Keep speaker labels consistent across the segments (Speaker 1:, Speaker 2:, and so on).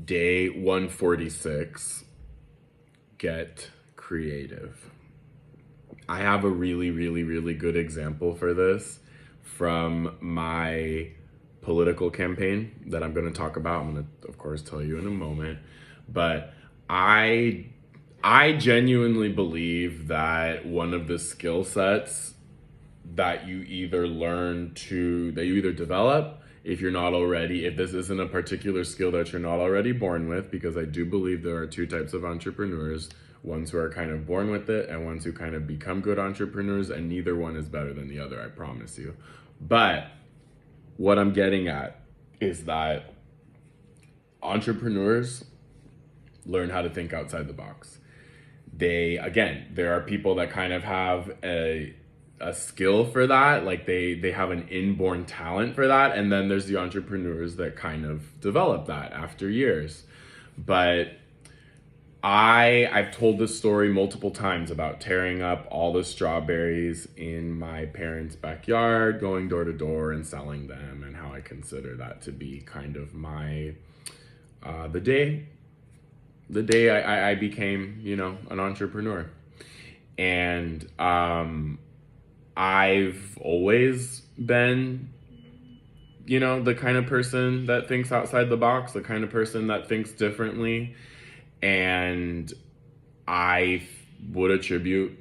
Speaker 1: Day 146, get creative. I have a really good example for this from my political campaign that I'm going to talk about. I'm going to, of course, tell you in a moment. But I genuinely believe that one of the skill sets that you either develop if you're not already, if this isn't a particular skill that you're not already born with, because I do believe there are two types of entrepreneurs, ones who are kind of born with it and ones who kind of become good entrepreneurs, and neither one is better than the other, I promise you. But what I'm getting at is that entrepreneurs learn how to think outside the box. There are people that kind of have a skill for that, like they have an inborn talent for that, and then there's the entrepreneurs that kind of develop that after years. But I've told this story multiple times about tearing up all the strawberries in my parents' backyard, going door to door and selling them, and how I consider that to be kind of my the day I became, an entrepreneur. And I've always been, the kind of person that thinks outside the box, the kind of person that thinks differently. And I would attribute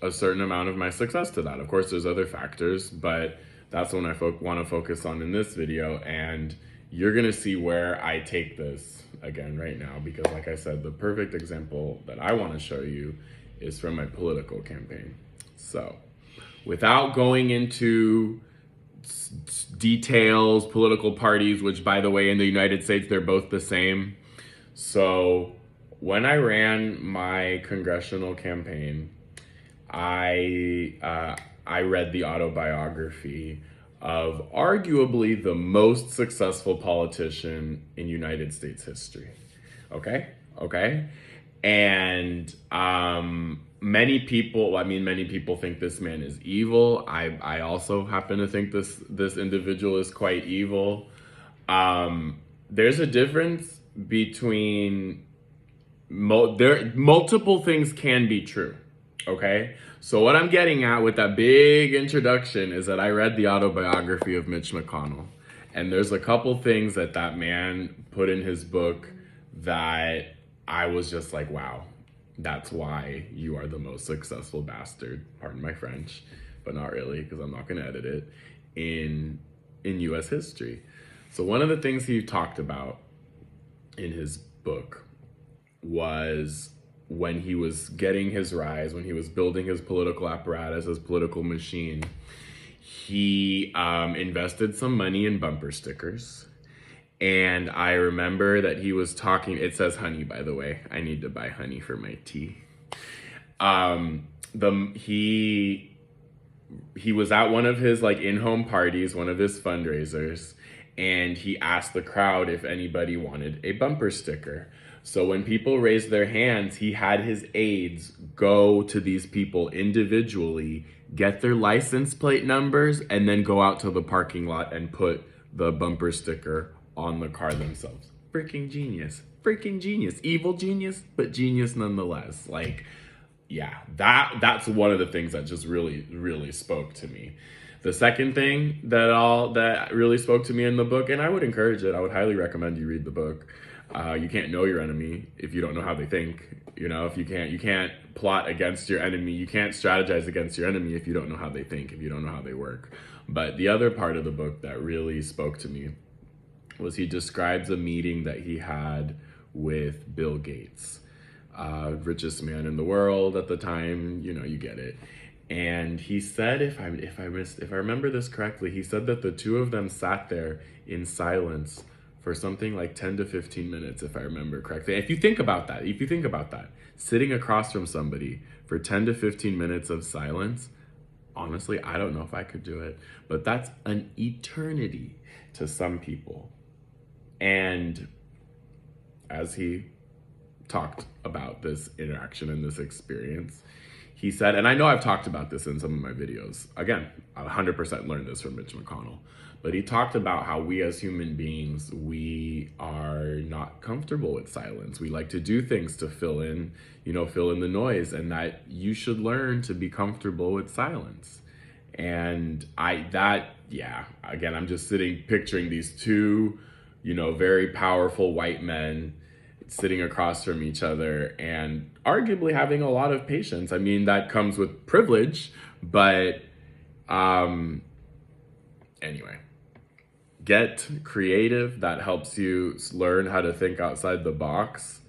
Speaker 1: a certain amount of my success to that. Of course, there's other factors, but that's what I want to focus on in this video. And you're going to see where I take this again right now, because like I said, the perfect example that I want to show you is from my political campaign. So without going into details, political parties, which by the way, in the United States, they're both the same. So when I ran my congressional campaign, I read the autobiography of arguably the most successful politician in United States history. Okay? And many people think this man is evil. I also happen to think this individual is quite evil. There's a difference between multiple things can be true. Okay? So what I'm getting at with that big introduction is that I read the autobiography of Mitch McConnell, and there's a couple things that man put in his book that I was just like, wow, that's why you are the most successful bastard, pardon my French, but not really, because I'm not going to edit it, in U.S. history. So one of the things he talked about in his book was when he was getting his rise, when he was building his political apparatus, his political machine, he invested some money in bumper stickers. And I remember that he was talking, it says honey, by the way. I need to buy honey for my tea. He was at one of his in-home parties, one of his fundraisers, and he asked the crowd if anybody wanted a bumper sticker. So when people raised their hands, he had his aides go to these people individually, get their license plate numbers, and then go out to the parking lot and put the bumper sticker on the car themselves. Freaking genius. Evil genius, but genius nonetheless. That's one of the things that just really spoke to me. The second thing that really spoke to me in the book, and I would encourage it, I would highly recommend you read the book. You can't know your enemy if you don't know how they think. If you can't plot against your enemy, you can't strategize against your enemy if you don't know how they think, if you don't know how they work. But the other part of the book that really spoke to me was he describes a meeting that he had with Bill Gates, richest man in the world at the time, you get it. And he said, if I remember this correctly, he said that the two of them sat there in silence for something like 10 to 15 minutes, if I remember correctly. If you think about that, sitting across from somebody for 10 to 15 minutes of silence, honestly, I don't know if I could do it, but that's an eternity to some people. And as he talked about this interaction and this experience, he said, and I know I've talked about this in some of my videos, again, I 100% learned this from Mitch McConnell, But he talked about how we as human beings, we are not comfortable with silence. We like to do things to fill in, fill in the noise, and that you should learn to be comfortable with silence. And again, I'm just picturing these two, very powerful white men sitting across from each other and arguably having a lot of patience. I mean, that comes with privilege, but anyway, get creative. That helps you learn how to think outside the box.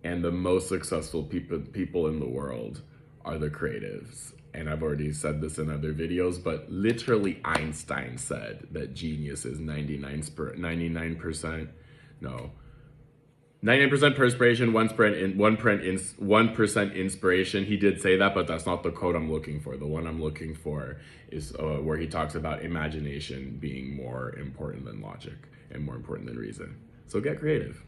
Speaker 1: And the most successful people in the world are the creatives. And I've already said this in other videos, but literally Einstein said that genius is 99% perspiration, 1% inspiration. He did say that, but that's not the quote I'm looking for. The one I'm looking for is where he talks about imagination being more important than logic and more important than reason. So get creative.